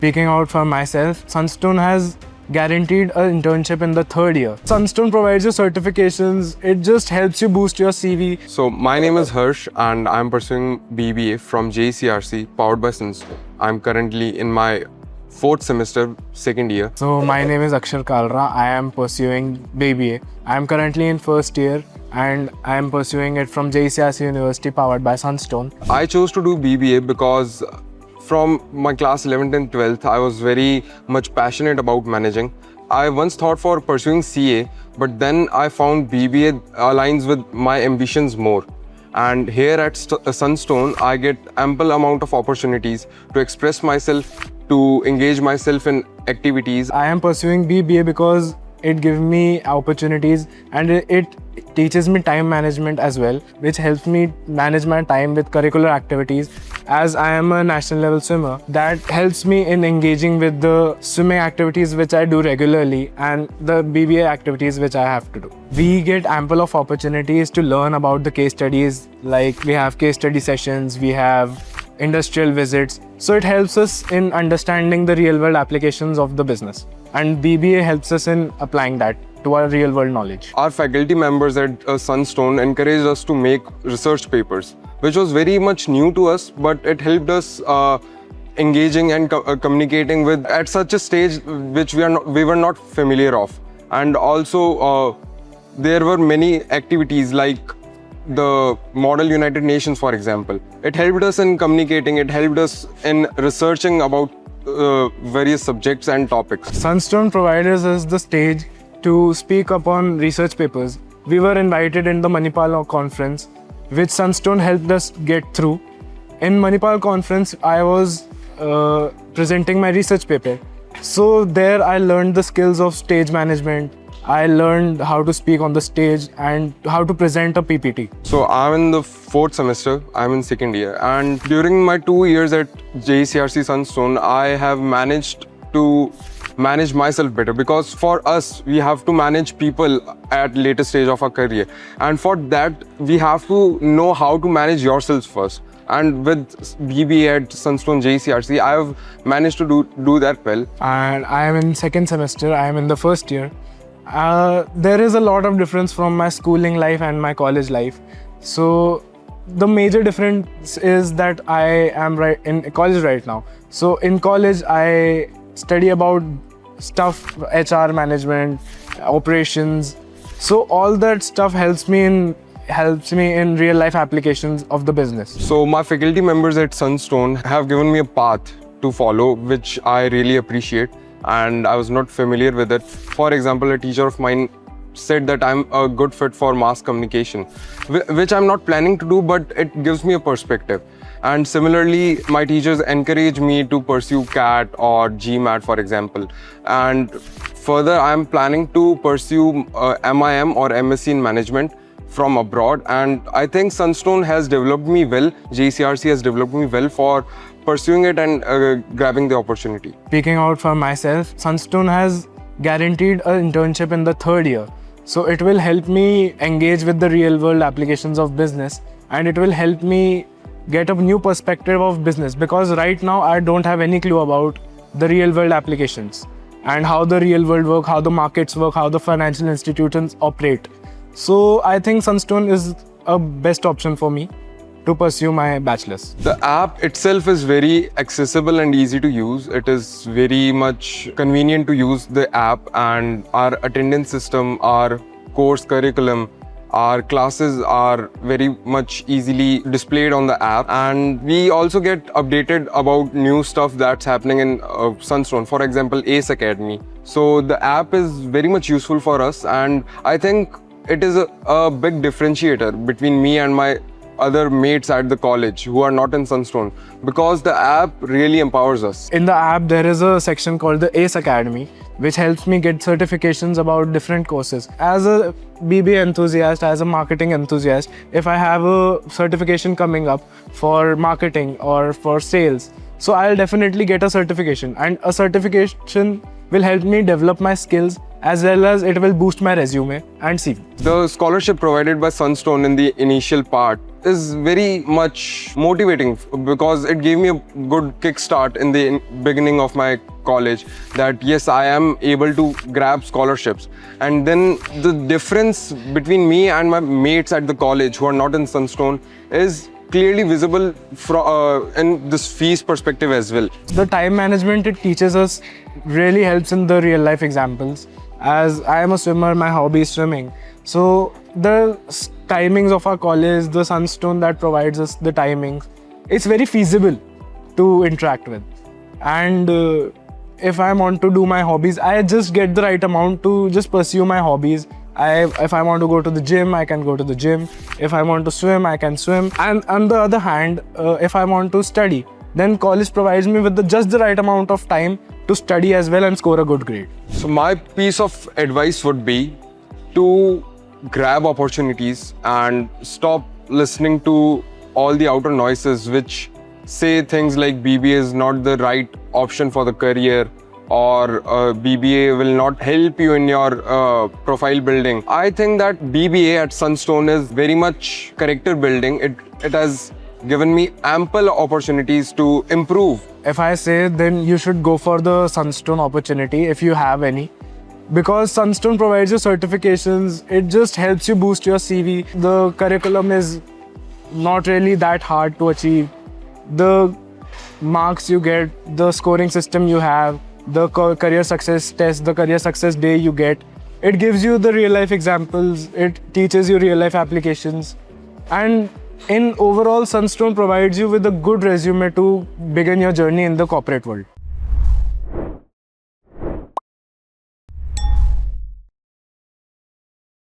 Speaking out for myself, Sunstone has guaranteed an internship in the third year. Sunstone provides you certifications. It just helps you boost your CV. So my name is Harsh and I'm pursuing BBA from JECRC Powered by Sunstone. I'm currently in my fourth semester, second year. So my name is Akshar Kalra. I am pursuing BBA. I am currently in first year and I am pursuing it from JECRC University Powered by Sunstone. I chose to do BBA because from my class 11th and 12th, I was very much passionate about managing. I once thought for pursuing CA, but then I found BBA aligns with my ambitions more. And here at Sunstone, I get ample amount of opportunities to express myself, to engage myself in activities. I am pursuing BBA because it gives me opportunities and it teaches me time management as well, which helps me manage my time with curricular activities. As I am a national level swimmer, that helps me in engaging with the swimming activities which I do regularly and the BBA activities which I have to do. We get ample of opportunities to learn about the case studies, like we have case study sessions, we have industrial visits. So it helps us in understanding the real world applications of the business. And BBA helps us in applying that to our real world knowledge. Our faculty members at Sunstone encouraged us to make research papers, which was very much new to us, but it helped us engaging and communicating with at such a stage which we were not familiar of. And also there were many activities like the Model United Nations, for example. It helped us in communicating, it helped us in researching about various subjects and topics. Sunstone provides us the stage to speak upon research papers. We were invited in the Manipal conference, which Sunstone helped us get through. In Manipal conference, I was presenting my research paper. So there I learned the skills of stage management. I learned how to speak on the stage and how to present a PPT. So I'm in the fourth semester, I'm in second year. And during my 2 years at JECRC Sunstone, I have managed to manage myself better, because for us, we have to manage people at later stage of our career. And for that, we have to know how to manage yourselves first. And with BBA at Sunstone JECRC, I have managed to do that well. And I am in second semester, I am in the first year. There is a lot of difference from my schooling life and my college life. So the major difference is that I am in college right now. So in college, I study about stuff, HR management, operations. So all that stuff helps me in real life applications of the business. So my faculty members at Sunstone have given me a path to follow, which I really appreciate. And I was not familiar with it. For example, a teacher of mine said that I'm a good fit for mass communication, which I'm not planning to do, but it gives me a perspective. And similarly, my teachers encourage me to pursue CAT or GMAT, for example. And further, I'm planning to pursue MIM or MSc in management from abroad. And I think Sunstone has developed me well, JECRC has developed me well for pursuing it and grabbing the opportunity. Speaking out for myself, Sunstone has guaranteed an internship in the third year. So it will help me engage with the real world applications of business, and it will help me get a new perspective of business, because right now I don't have any clue about the real world applications and how the real world work, how the markets work, how the financial institutions operate. So I think Sunstone is a best option for me to pursue my bachelor's. The app itself is very accessible and easy to use. It is very much convenient to use the app, and our attendance system, our course curriculum, our classes are very much easily displayed on the app. And we also get updated about new stuff that's happening in Sunstone. For example, ACE Academy. So the app is very much useful for us, and I think it is a big differentiator between me and my other mates at the college who are not in Sunstone, because the app really empowers us. In the app, there is a section called the ACE Academy, which helps me get certifications about different courses. As a BBA enthusiast, as a marketing enthusiast, if I have a certification coming up for marketing or for sales, so I'll definitely get a certification, and a certification will help me develop my skills as well as it will boost my resume and CV. The scholarship provided by Sunstone in the initial part is very much motivating because it gave me a good kickstart in the beginning of my college, that yes, I am able to grab scholarships. And then the difference between me and my mates at the college who are not in Sunstone is clearly visible in this fees perspective as well. The time management it teaches us really helps in the real life examples. As I am a swimmer, my hobby is swimming. So the timings of our college, the Sunstone that provides us the timings, it's very feasible to interact with. And if I want to do my hobbies, I just get the right amount to just pursue my hobbies. If I want to go to the gym, I can go to the gym. If I want to swim, I can swim. And on the other hand, if I want to study, then college provides me with just the right amount of time to study as well and score a good grade. So my piece of advice would be to grab opportunities and stop listening to all the outer noises which say things like BBA is not the right option for the career, or BBA will not help you in your profile building. I think that BBA at Sunstone is very much character building. It has given me ample opportunities to improve. If I say, then you should go for the Sunstone opportunity if you have any. Because Sunstone provides you certifications, it just helps you boost your CV. The curriculum is not really that hard to achieve. The marks you get, the scoring system you have, the career success test, the career success day you get, it gives you the real life examples, it teaches you real life applications. And in overall, Sunstone provides you with a good resume to begin your journey in the corporate world.